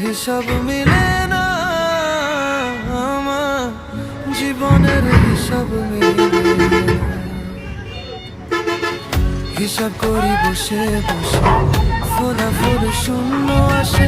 হিসাব মিলে না, আমার জীবনের হিসাব মিলে না। হিসাব করি বসে বসে, ফলাফল শূন্য আসে।